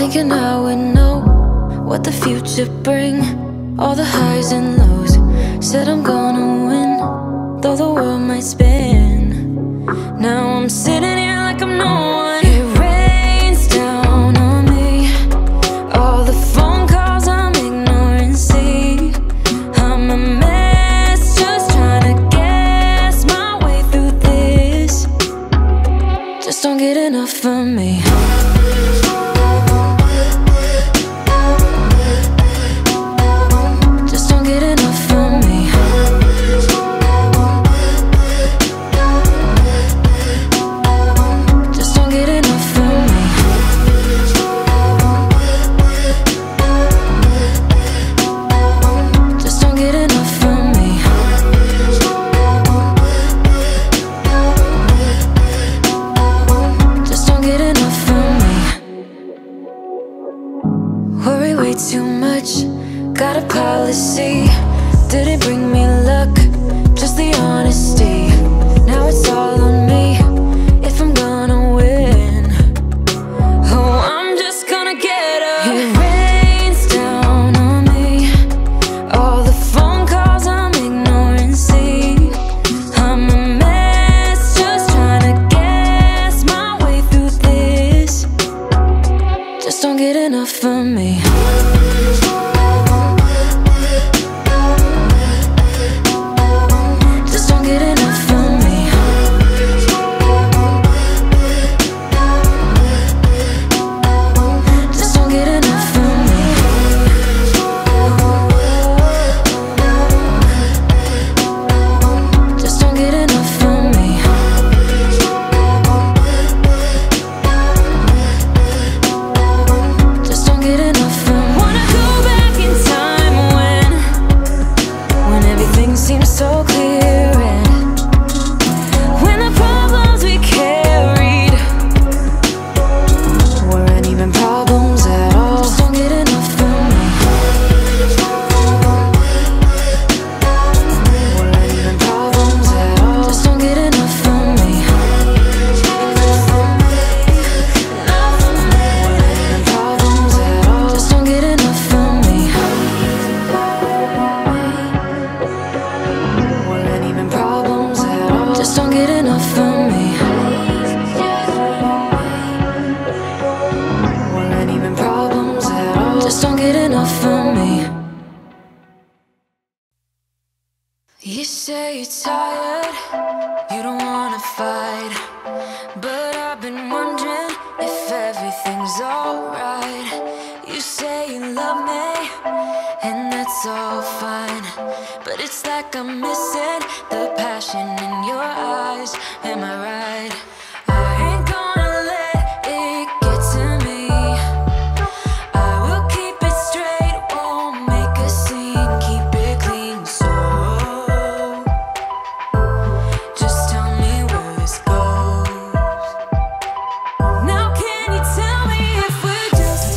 thinking I would know what the future bring. All the highs and lows. Said I'm gonna win, though the world might spin. Now I'm sitting here like I'm no one. It rains down on me. All the phone calls I'm ignoring. See, I'm a mess, just trying to guess my way through this. Just don't get enough of me. Too much, got a policy. Didn't bring me luck, just the honesty. Now it's all on me, if I'm gonna win. Oh, I'm just gonna get up. It rains down on me. All the phone calls I'm ignoring. See, I'm a mess, just trying to guess my way through this. Just don't get enough of me. Seems so clear, and when the problems we carried weren't even problems at all. Just don't get enough of me. Weren't even problems at all. Just don't get enough of me. Weren't even problems at all. Just don't get enough of me. Just don't get enough of me. Weren't even problems at all. Just don't get enough of me. You say you're tired, you don't wanna fight, but I've been wondering if everything's alright. You say you love me, and that's all fine, but it's like I'm missing the passion in your eyes. Am I right? I ain't gonna let it get to me. I will keep it straight, won't make a scene, keep it clean. So just tell me where this goes. Now can you tell me if we're just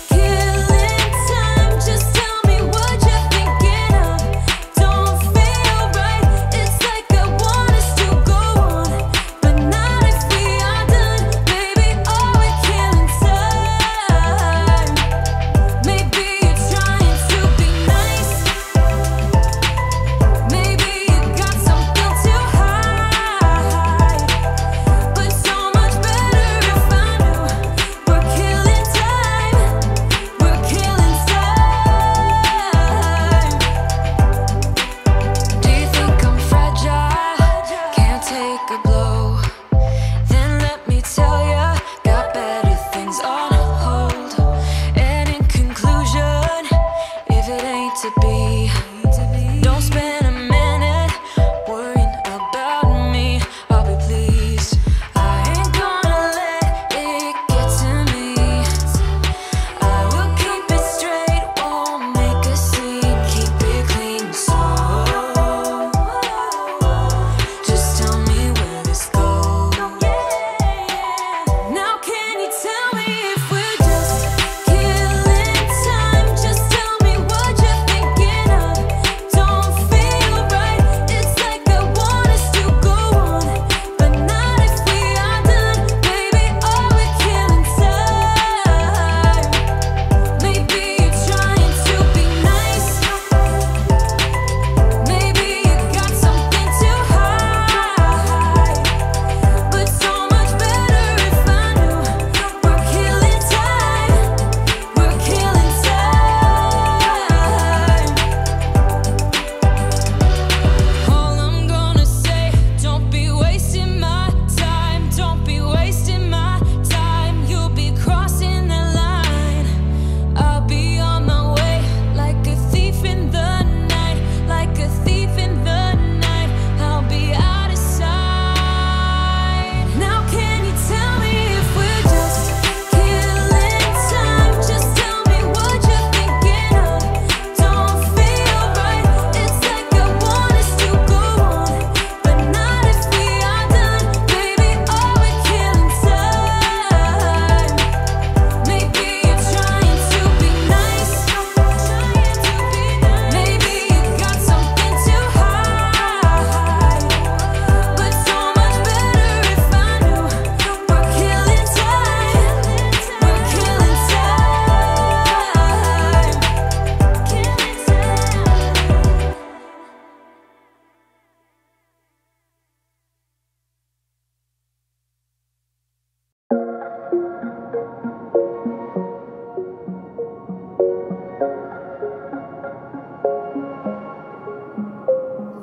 killing time? Just tell me what you're thinking of. Don't feel right, it's like I want us to go on, but not if we are done. Baby, oh, we're killing time. Maybe you're trying to be nice. Maybe you got something to hide, but so much better if I knew. We're killing time. We're killing time. Do you think I'm fragile? Can't take a blow? Then let me tell ya, got better things on hold. And in conclusion, if it ain't to be, don't spend a minute worrying about me. I'll be pleased. I ain't gonna let it get to me. I will keep it straight, won't make a scene, keep it clean. So just tell me where this goes. Now can you tell me if we're just killing time? Just tell me what you're thinking of. Don't feel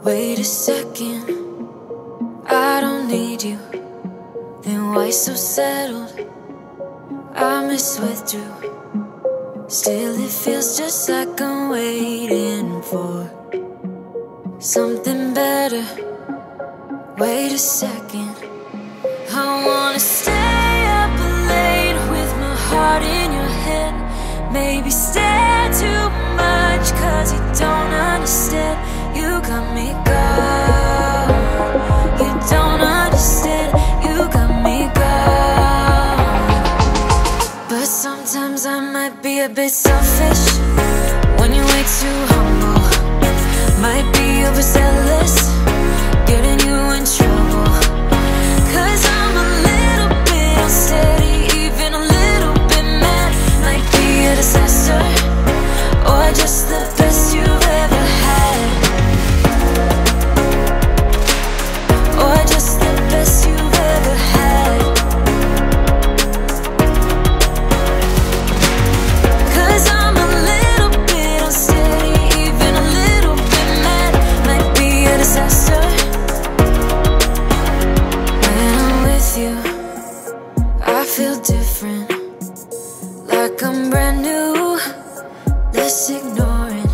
Wait a second, I don't need you. Then why so settled? I miswithdrew. Still it feels just like I'm waiting for something better. Wait a second, I wanna stay up late with my heart in your head. Maybe stare too much cause you don't understand. You got me gone. You don't understand. You got me gone. But sometimes I might be a bit selfish when you're way too humble. Might be overzealous, getting you in trouble. Cause I'm a little bit unsteady, even a little bit mad. Might be a disaster, or just the best you've ever had. Or just the best you've ever had. Cause I'm a little bit unsteady, even a little bit mad. Might be a disaster. When I'm with you, I feel different, like I'm brand new. Less ignoring,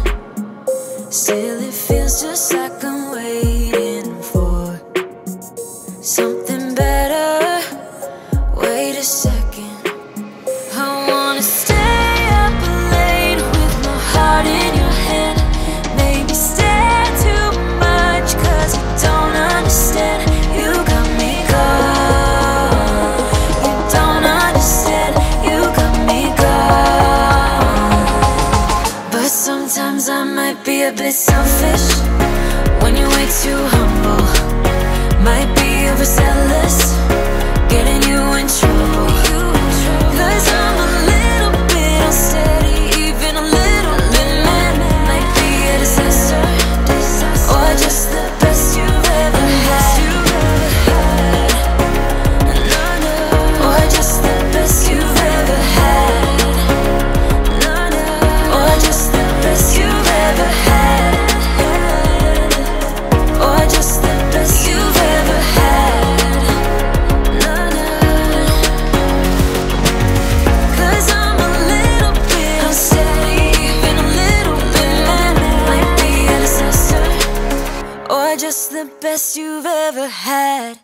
still it feels just like I'm waiting for something better. Wait a second, I wanna stay up late with my heart in your hand. Maybe stare too much cause you don't understand. You got me gone. You don't understand. You got me gone. But sometimes I might be a bit selfish when you're way too humble. Might be overzealous, getting you in trouble. Cause I'm a little bit unsteady, even a little bit mad. Might be a disaster, or just the best you've ever had. Or just the best you've ever had. Or just the best you've ever had. Or just the best you've ever had. Cause I'm a little bit unsteady, even a little bit mad. Might be a disaster, or just the best you've ever had.